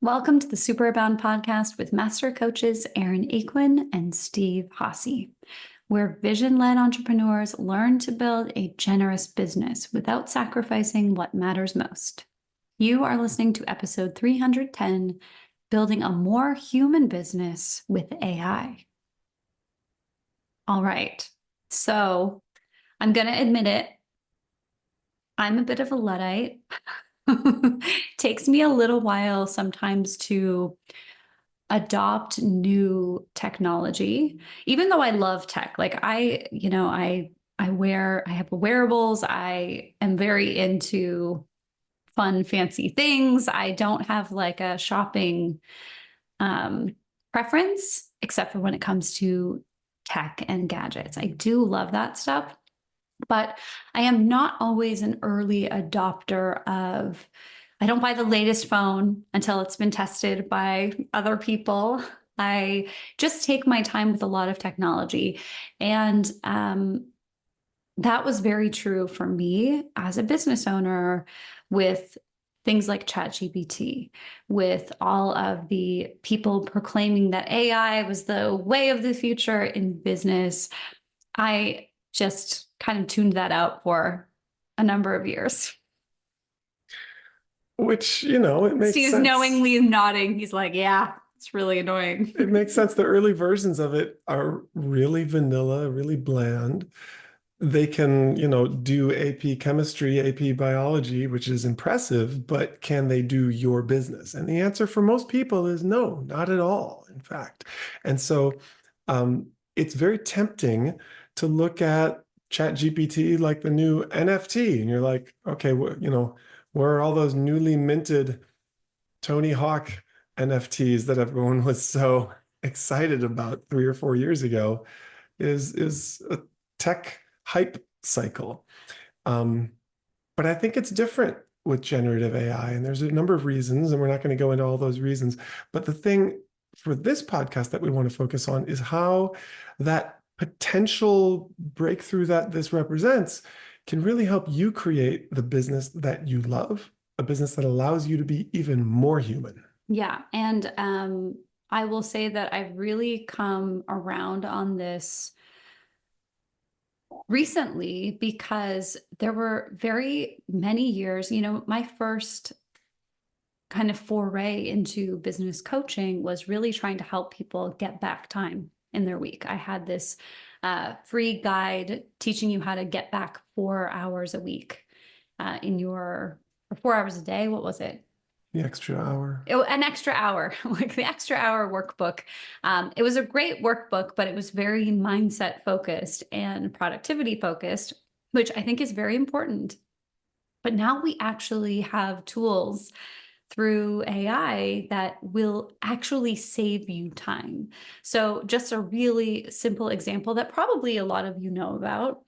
Welcome to the Superabound podcast with master coaches Aaron Aquin and Steve Hasse, where vision-led entrepreneurs learn to build a generous business without sacrificing what matters most. You are listening to episode 310, Building a More Human Business with AI. All right, so I'm going to admit it. I'm a bit of a Luddite. Takes me a little while sometimes to adopt new technology, even though I love tech. Like I have wearables. I am very into fun, fancy things. I don't have like a shopping preference, except for when it comes to tech and gadgets. I do love that stuff. But I am not always an early adopter of, I don't buy the latest phone until it's been tested by other people. I just take my time with a lot of technology. And that was very true for me as a business owner with things like ChatGPT, with all of the people proclaiming that AI was the way of the future in business. I just kind of tuned that out for a number of years. Which, it makes Steve's sense. knowingly nodding. He's like, yeah, it's really annoying. It makes sense. The early versions of it are really vanilla, really bland. They can, do AP chemistry, AP biology, which is impressive, but can they do your business? And the answer for most people is no, not at all, in fact. And so it's very tempting to look at ChatGPT like the new NFT. And you're like, okay, where are all those newly minted Tony Hawk NFTs that everyone was so excited about 3 or 4 years ago? Is a tech hype cycle. But I think it's different with generative AI, and there's a number of reasons, and we're not going to go into all those reasons. But the thing for this podcast that we want to focus on is how that potential breakthrough that this represents can really help you create the business that you love, a business that allows you to be even more human. Yeah. And I will say that I've really come around on this recently because there were very many years, my first kind of foray into business coaching was really trying to help people get back time in their week. I had this free guide teaching you how to get back 4 hours a week or 4 hours a day. What was it? The extra hour. An extra hour, like the extra hour workbook. It was a great workbook, but it was very mindset focused and productivity focused, which I think is very important. But now we actually have tools through AI that will actually save you time. So just a really simple example that probably a lot of you know about.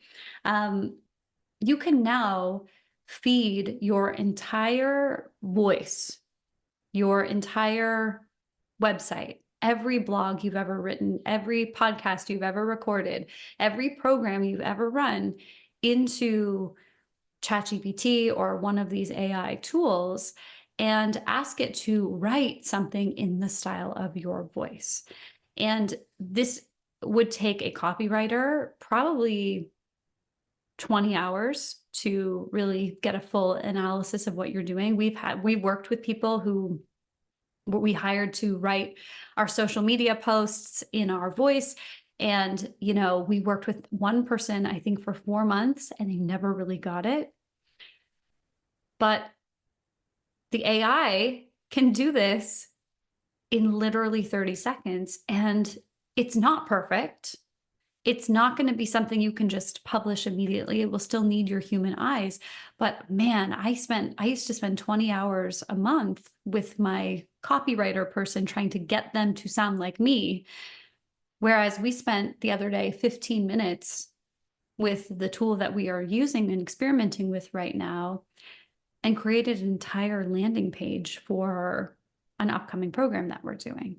You can now feed your entire voice, your entire website, every blog you've ever written, every podcast you've ever recorded, every program you've ever run into ChatGPT or one of these AI tools and ask it to write something in the style of your voice. And this would take a copywriter probably 20 hours to really get a full analysis of what you're doing. We've worked with people who we hired to write our social media posts in our voice. And, we worked with one person, I think, for 4 months, and they never really got it. But the AI can do this in literally 30 seconds, and it's not perfect. It's not going to be something you can just publish immediately. It will still need your human eyes. But man, I used to spend 20 hours a month with my copywriter person trying to get them to sound like me. Whereas we spent the other day 15 minutes with the tool that we are using and experimenting with right now and created an entire landing page for an upcoming program that we're doing.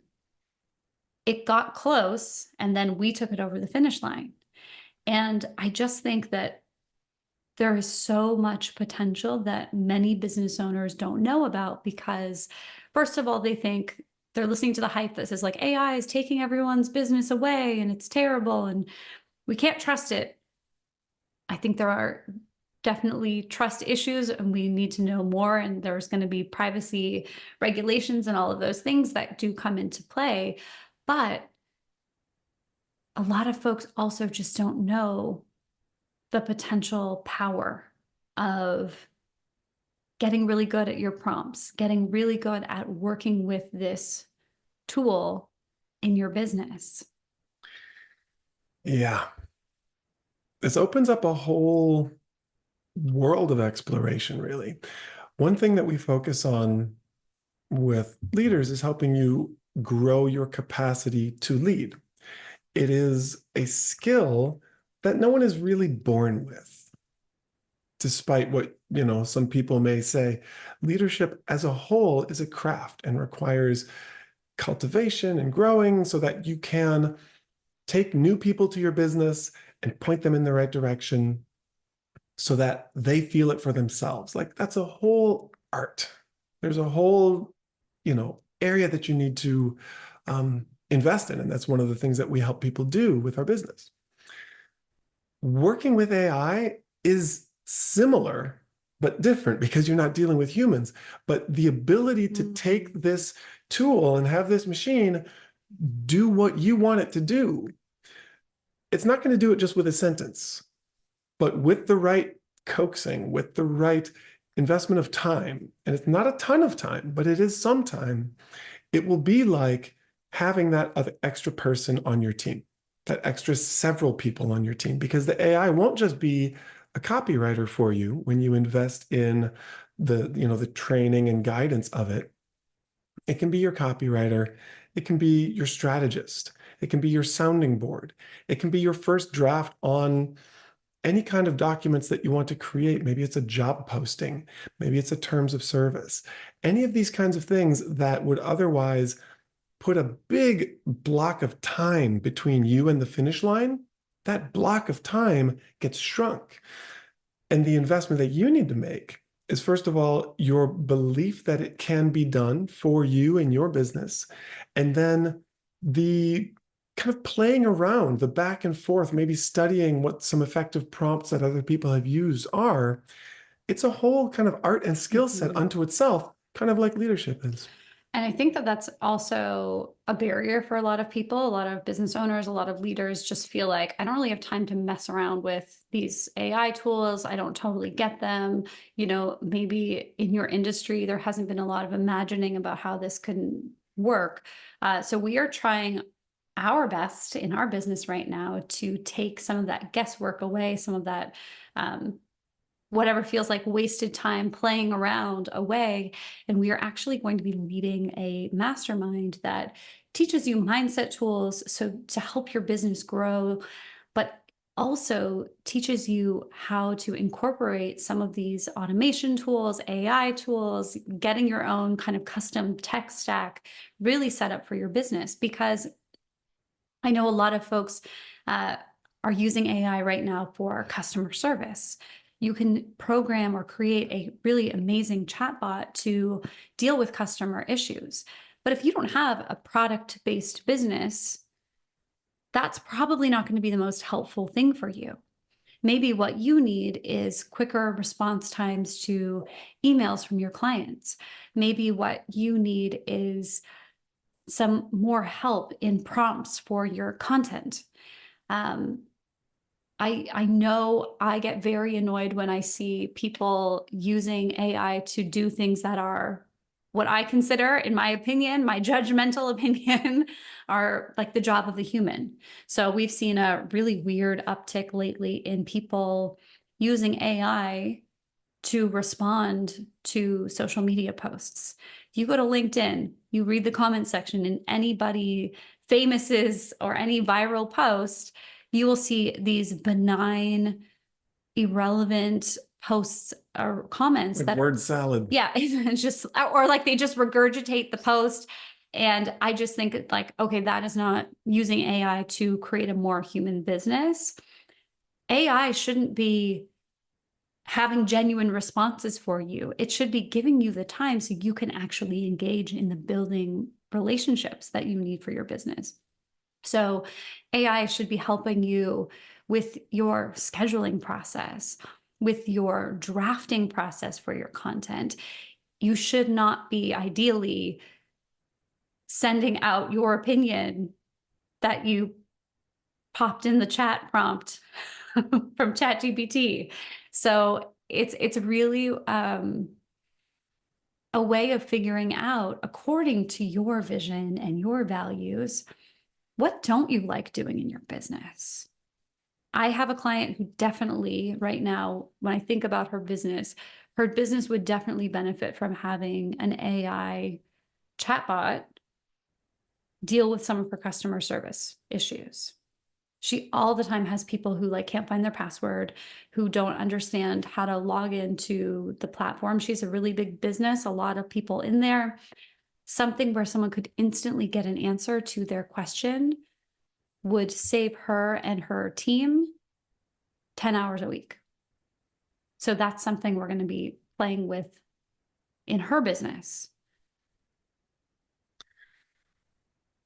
It got close, and then we took it over the finish line. And I just think that there is so much potential that many business owners don't know about because, first of all, they think they're listening to the hype that says like AI is taking everyone's business away and it's terrible and we can't trust it. I think there are definitely trust issues and we need to know more. And there's going to be privacy regulations and all of those things that do come into play. But a lot of folks also just don't know the potential power of getting really good at your prompts, getting really good at working with this tool in your business. Yeah. This opens up a whole world of exploration, really. One thing that we focus on with leaders is helping you grow your capacity to lead. It is a skill that no one is really born with, despite what, some people may say. Leadership as a whole is a craft and requires cultivation and growing so that you can take new people to your business and point them in the right direction so that they feel it for themselves. Like that's a whole art. There's a whole, area that you need to invest in. And that's one of the things that we help people do with our business. Working with AI is similar, but different because you're not dealing with humans. But the ability to take this tool and have this machine do what you want it to do, it's not going to do it just with a sentence, but with the right coaxing, with the right investment of time. And it's not a ton of time, but it is some time. It will be like having that other extra person on your team, that extra several people on your team, because the AI won't just be a copywriter for you when you invest in the training and guidance of it. It can be your copywriter. It can be your strategist. It can be your sounding board. It can be your first draft on any kind of documents that you want to create. Maybe it's a job posting. Maybe it's a terms of service. Any of these kinds of things that would otherwise put a big block of time between you and the finish line, that block of time gets shrunk. And the investment that you need to make is, first of all, your belief that it can be done for you and your business. And then the kind of playing around, the back and forth, maybe studying what some effective prompts that other people have used are. It's a whole kind of art and skill set unto itself, kind of like leadership is. And I think that that's also a barrier for a lot of people. A lot of business owners, a lot of leaders just feel like, I don't really have time to mess around with these AI tools. I don't totally get them. Maybe in your industry, there hasn't been a lot of imagining about how this can work. So we are trying our best in our business right now to take some of that guesswork away, some of that whatever feels like wasted time playing around away. And we are actually going to be leading a mastermind that teaches you mindset tools so to help your business grow, but also teaches you how to incorporate some of these automation tools, AI tools, getting your own kind of custom tech stack really set up for your business. Because I know a lot of folks are using AI right now for customer service. You can program or create a really amazing chatbot to deal with customer issues. But if you don't have a product-based business, that's probably not going to be the most helpful thing for you. Maybe what you need is quicker response times to emails from your clients. Maybe what you need is some more help in prompts for your content. I know I get very annoyed when I see people using AI to do things that are what I consider, in my opinion, my judgmental opinion, are like the job of the human. So we've seen a really weird uptick lately in people using AI to respond to social media posts. If you go to LinkedIn, you read the comment section, and anybody famous's or any viral post, you will see these benign, irrelevant posts or comments Like that word salad. yeah, it's just, or like they just regurgitate the post. And I just think like, okay, that is not using AI to create a more human business. AI shouldn't be having genuine responses for you. It should be giving you the time so you can actually engage in the building relationships that you need for your business. So AI should be helping you with your scheduling process, with your drafting process for your content. You should not be ideally sending out your opinion that you popped in the chat prompt from ChatGPT. So it's really a way of figuring out, according to your vision and your values, what don't you like doing in your business? I have a client who definitely right now, when I think about her business would definitely benefit from having an AI chatbot deal with some of her customer service issues. She all the time has people who like can't find their password, who don't understand how to log into the platform. She's a really big business, a lot of people in there. Something where someone could instantly get an answer to their question would save her and her team 10 hours a week. So that's something we're going to be playing with in her business.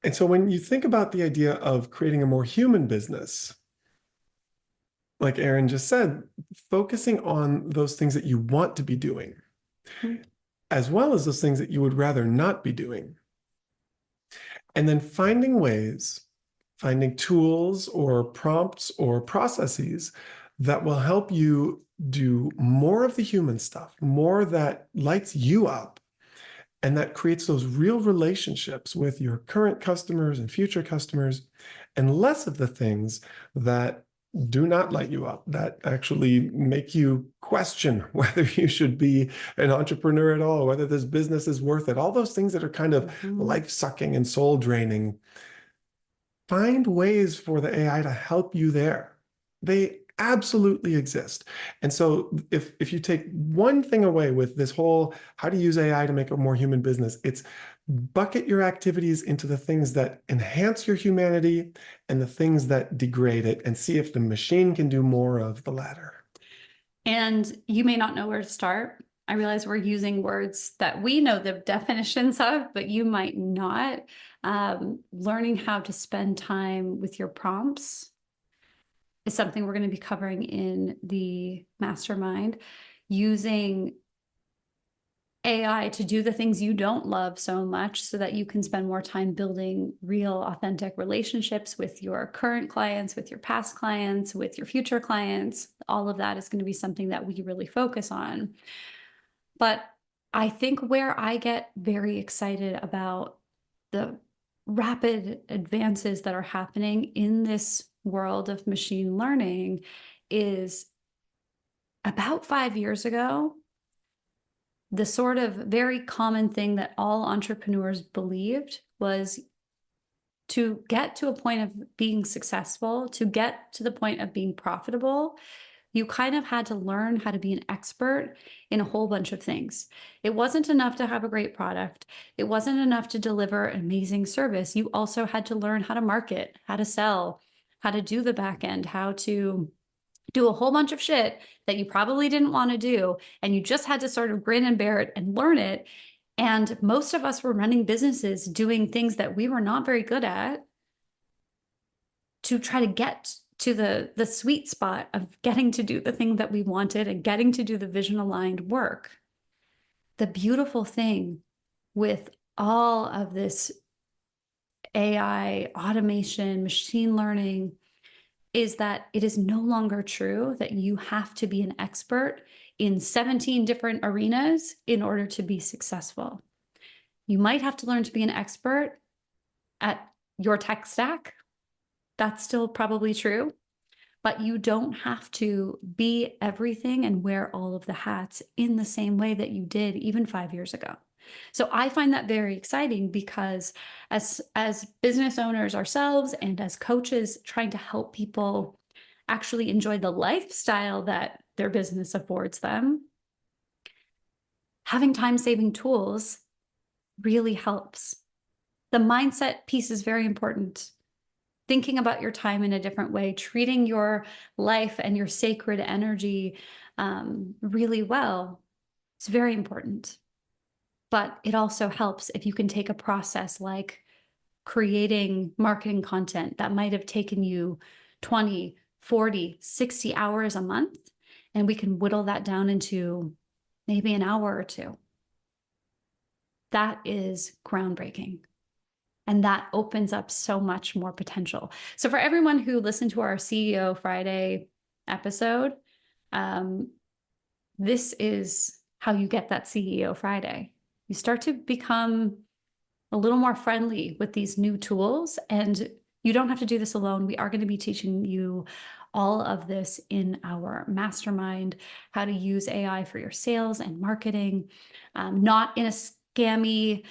And so when you think about the idea of creating a more human business, like Erin just said, focusing on those things that you want to be doing, as well as those things that you would rather not be doing. And then finding ways, finding tools or prompts or processes that will help you do more of the human stuff, more that lights you up, and that creates those real relationships with your current customers and future customers, and less of the things that do not light you up, that actually make you question whether you should be an entrepreneur at all, whether this business is worth it, all those things that are kind of life-sucking and soul-draining. Find ways for the AI to help you there. They absolutely exist. And so if you take one thing away with this whole how to use AI to make a more human business, it's bucket your activities into the things that enhance your humanity and the things that degrade it, and see if the machine can do more of the latter. And you may not know where to start. I realize we're using words that we know the definitions of, but you might not. Learning how to spend time with your prompts is something we're going to be covering in the mastermind. Using AI to do the things you don't love so much so that you can spend more time building real, authentic relationships with your current clients, with your past clients, with your future clients. All of that is going to be something that we really focus on. But I think where I get very excited about the rapid advances that are happening in this world of machine learning is about 5 years ago, the sort of very common thing that all entrepreneurs believed was to get to a point of being successful, to get to the point of being profitable, you kind of had to learn how to be an expert in a whole bunch of things. It wasn't enough to have a great product. It wasn't enough to deliver amazing service. You also had to learn how to market, how to sell, how to do the back end, how to do a whole bunch of shit that you probably didn't want to do. And you just had to sort of grin and bear it and learn it. And most of us were running businesses doing things that we were not very good at to try to get to the sweet spot of getting to do the thing that we wanted and getting to do the vision aligned work. The beautiful thing with all of this AI, automation, machine learning, is that it is no longer true that you have to be an expert in 17 different arenas in order to be successful. You might have to learn to be an expert at your tech stack. That's still probably true, but you don't have to be everything and wear all of the hats in the same way that you did even 5 years ago. So I find that very exciting because as business owners ourselves and as coaches trying to help people actually enjoy the lifestyle that their business affords them, having time-saving tools really helps. The mindset piece is very important. thinking about your time in a different way, treating your life and your sacred energy really well. It's very important. But it also helps if you can take a process like creating marketing content that might have taken you 20, 40, 60 hours a month, and we can whittle that down into maybe an hour or two. That is groundbreaking. And that opens up so much more potential. So for everyone who listened to our CEO Friday episode, this is how you get that CEO Friday. You start to become a little more friendly with these new tools, and you don't have to do this alone. We are going to be teaching you all of this in our mastermind, how to use AI for your sales and marketing, not in a scammy,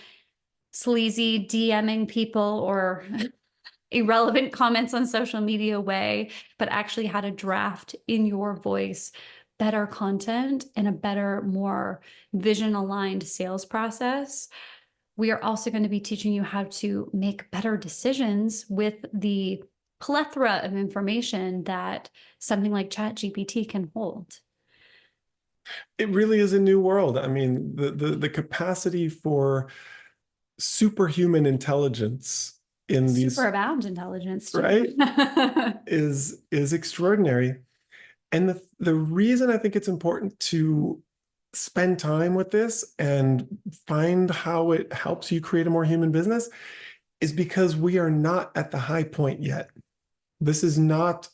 sleazy DMing people or irrelevant comments on social media way, but actually how to draft in your voice better content and a better, more vision aligned sales process. We are also going to be teaching you how to make better decisions with the plethora of information that something like ChatGPT can hold. It really is a new world. I mean, the capacity for superhuman intelligence in these, Superabound intelligence too. right, is extraordinary. And the reason I think it's important to spend time with this and find how it helps you create a more human business is because we are not at the high point yet. This is not,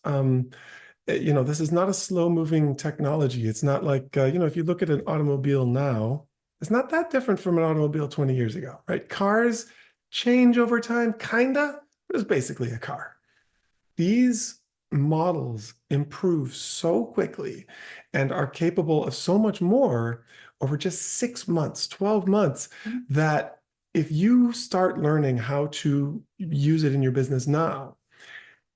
this is not a slow moving technology. It's not like, if you look at an automobile now, it's not that different from an automobile 20 years ago, right? Cars change over time, kinda, but it's basically a car. These models improve so quickly and are capable of so much more over just 6 months, 12 months, that if you start learning how to use it in your business now,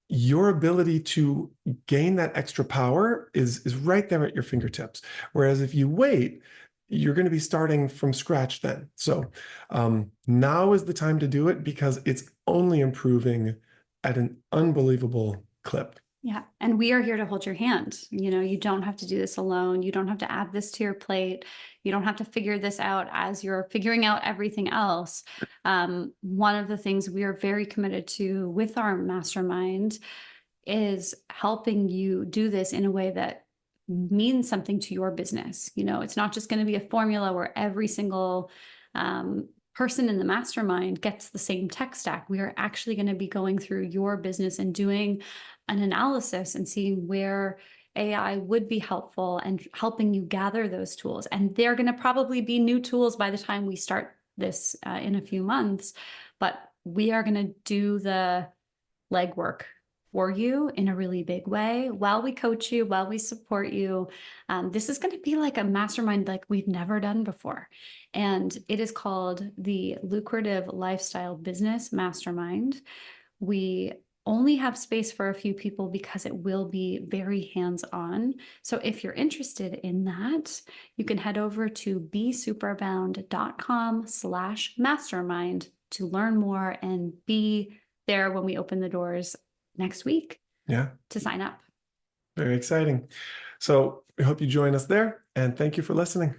your ability to gain that extra power is right there at your fingertips. Whereas if you wait, you're going to be starting from scratch then. So now is the time to do it because it's only improving at an unbelievable clip. Yeah. And we are here to hold your hand. You don't have to do this alone. You don't have to add this to your plate. You don't have to figure this out as you're figuring out everything else. One of the things we are very committed to with our mastermind is helping you do this in a way that means something to your business. It's not just going to be a formula where every single person in the mastermind gets the same tech stack. We are actually going to be going through your business and doing an analysis and seeing where AI would be helpful and helping you gather those tools. And they're going to probably be new tools by the time we start this in a few months, but we are going to do the legwork for you in a really big way while we coach you, while we support you. This is going to be like a mastermind like we've never done before. And it is called the Lucrative Lifestyle Business Mastermind. We only have space for a few people because it will be very hands-on. So if you're interested in that, you can head over to besuperbound.com/mastermind to learn more and be there when we open the doors next week. Yeah. To sign up. Very exciting. So we hope you join us there, and thank you for listening.